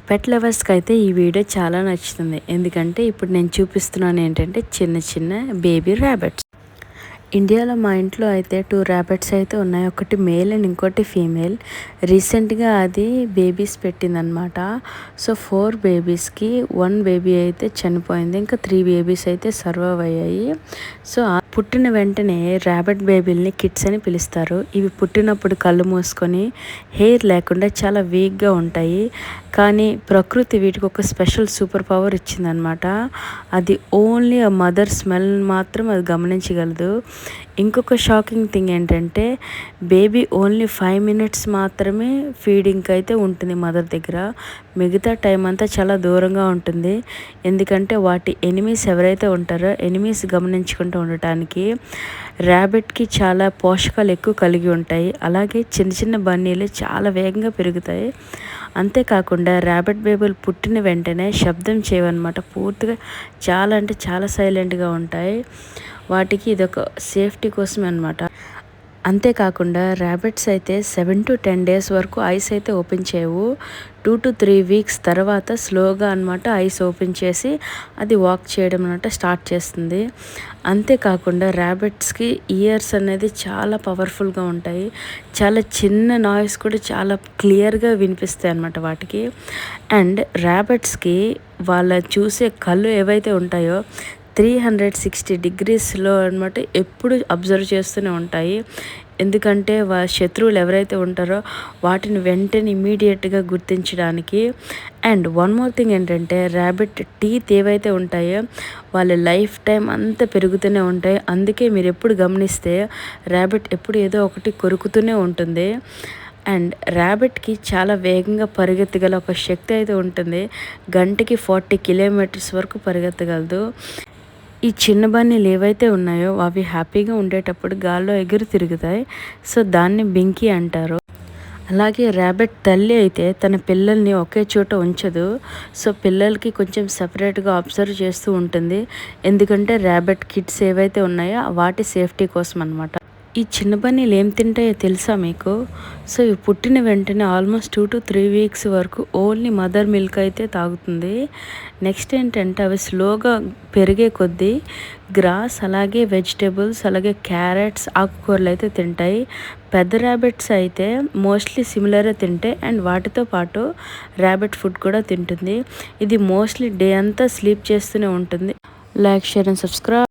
పెట్ లవర్స్కి అయితే ఈ వీడియో చాలా నచ్చుతుంది. ఎందుకంటే ఇప్పుడు నేను చూపిస్తున్నాను ఏంటంటే చిన్న చిన్న బేబీ ర్యాబిట్స్. ఇండియాలో మా ఇంట్లో అయితే 2 ర్యాబిట్స్ అయితే ఉన్నాయి. ఒకటి మేల్ అండ్ ఇంకోటి ఫీమేల్. రీసెంట్గా అది బేబీస్ పెట్టిందనమాట. సో 4 బేబీస్కి 1 బేబీ అయితే చనిపోయింది. ఇంకా 3 బేబీస్ అయితే సర్వైవ్ అయ్యాయి. సో పుట్టిన వెంటనే ర్యాబిట్ బేబీల్ని కిడ్స్ అని పిలుస్తారు. ఇవి పుట్టినప్పుడు కళ్ళు మూసుకొని హెయిర్ లేకుండా చాలా వీక్గా ఉంటాయి. కానీ ప్రకృతి వీటికి ఒక స్పెషల్ సూపర్ పవర్ ఇచ్చిందనమాట. అది ఓన్లీ ఆ మదర్ స్మెల్ మాత్రం అది గమనించగలదు. ఇంకొక షాకింగ్ థింగ్ ఏంటంటే బేబీ ఓన్లీ 5 మినిట్స్ మాత్రమే ఫీడింగ్కి అయితే ఉంటుంది మదర్ దగ్గర. మిగతా టైం అంతా చాలా దూరంగా ఉంటుంది. ఎందుకంటే వాటి ఎనిమీస్ ఎవరైతే ఉంటారో ఎనిమీస్ గమనించుకుంటూ ఉండటానికి. ర్యాబిట్కి చాలా పోషకాలు ఎక్కువ కలిగి ఉంటాయి. అలాగే చిన్న చిన్న బన్నీలు చాలా వేగంగా పెరుగుతాయి. అంతేకాకుండా ర్యాబిట్ బేబీలు పుట్టిన వెంటనే శబ్దం చేయవన్నమాట. పూర్తిగా చాలా అంటే చాలా సైలెంట్గా ఉంటాయి. వాటికి ఇదొక సేఫ్టీ కోసమే అనమాట. అంతేకాకుండా ర్యాబిట్స్ అయితే 7 to 10 డేస్ వరకు ఐస్ అయితే ఓపెన్ చేయవు. 2 to 3 వీక్స్ తర్వాత స్లోగా అనమాట ఐస్ ఓపెన్ చేసి అది వాక్ చేయడం అనమాట స్టార్ట్ చేస్తుంది. అంతేకాకుండా ర్యాబిట్స్కి ఇయర్స్ అనేది చాలా పవర్ఫుల్గా ఉంటాయి. చాలా చిన్న నాయిస్ కూడా చాలా క్లియర్గా వినిపిస్తాయి అన్నమాట వాటికి. అండ్ ర్యాబిట్స్కి వాళ్ళ చూసే కళ్ళు ఏవైతే ఉంటాయో 360 degreesలో అనమాట ఎప్పుడు అబ్జర్వ్ చేస్తూనే ఉంటాయి. ఎందుకంటే శత్రువులు ఎవరైతే ఉంటారో వాటిని వెంటనే ఇమీడియట్గా గుర్తించడానికి. అండ్ వన్ మోర్ థింగ్ ఏంటంటే ర్యాబిట్ టీత్ ఏవైతే ఉంటాయో వాళ్ళ లైఫ్ టైం అంతా పెరుగుతూనే ఉంటాయి. అందుకే మీరు ఎప్పుడు గమనిస్తే ర్యాబిట్ ఎప్పుడు ఏదో ఒకటి కొరుకుతూనే ఉంటుంది. అండ్ ర్యాబిట్కి చాలా వేగంగా పరిగెత్తగల ఒక శక్తి అయితే ఉంటుంది. గంటకి 40 kilometers వరకు పరిగెత్తగలదు. ఈ చిన్న బన్నీలు ఏవైతే ఉన్నాయో అవి హ్యాపీగా ఉండేటప్పుడు గాల్లో ఎగురు తిరుగుతాయి. సో దాన్ని బింకీ అంటారు. అలాగే ర్యాబిట్ తల్లి అయితే తన పిల్లల్ని ఒకే చోట ఉంచదు. సో పిల్లలకి కొంచెం సపరేట్గా అబ్జర్వ్ చేస్తూ ఉంటుంది. ఎందుకంటే ర్యాబిట్ కిడ్స్ ఏవైతే ఉన్నాయో వాటి సేఫ్టీ కోసం అనమాట. ఈ చిన్న బన్నీలు ఏం తింటాయో తెలుసా మీకు? సో ఇవి పుట్టిన వెంటనే ఆల్మోస్ట్ 2 to 3 వీక్స్ వరకు ఓన్లీ మదర్ మిల్క్ అయితే తాగుతుంది. నెక్స్ట్ ఏంటంటే అవి స్లోగా పెరిగే కొద్దీ గ్రాస్ అలాగే వెజిటేబుల్స్ అలాగే క్యారెట్స్ ఆకుకూరలు అయితే తింటాయి. పెద్ద ర్యాబిట్స్ అయితే మోస్ట్లీ సిమిలరే తింటాయి. అండ్ వాటితో పాటు ర్యాబిట్ ఫుడ్ కూడా తింటుంది. ఇది మోస్ట్లీ డే అంతా స్లీప్ చేస్తూనే ఉంటుంది. Like, share and subscribe.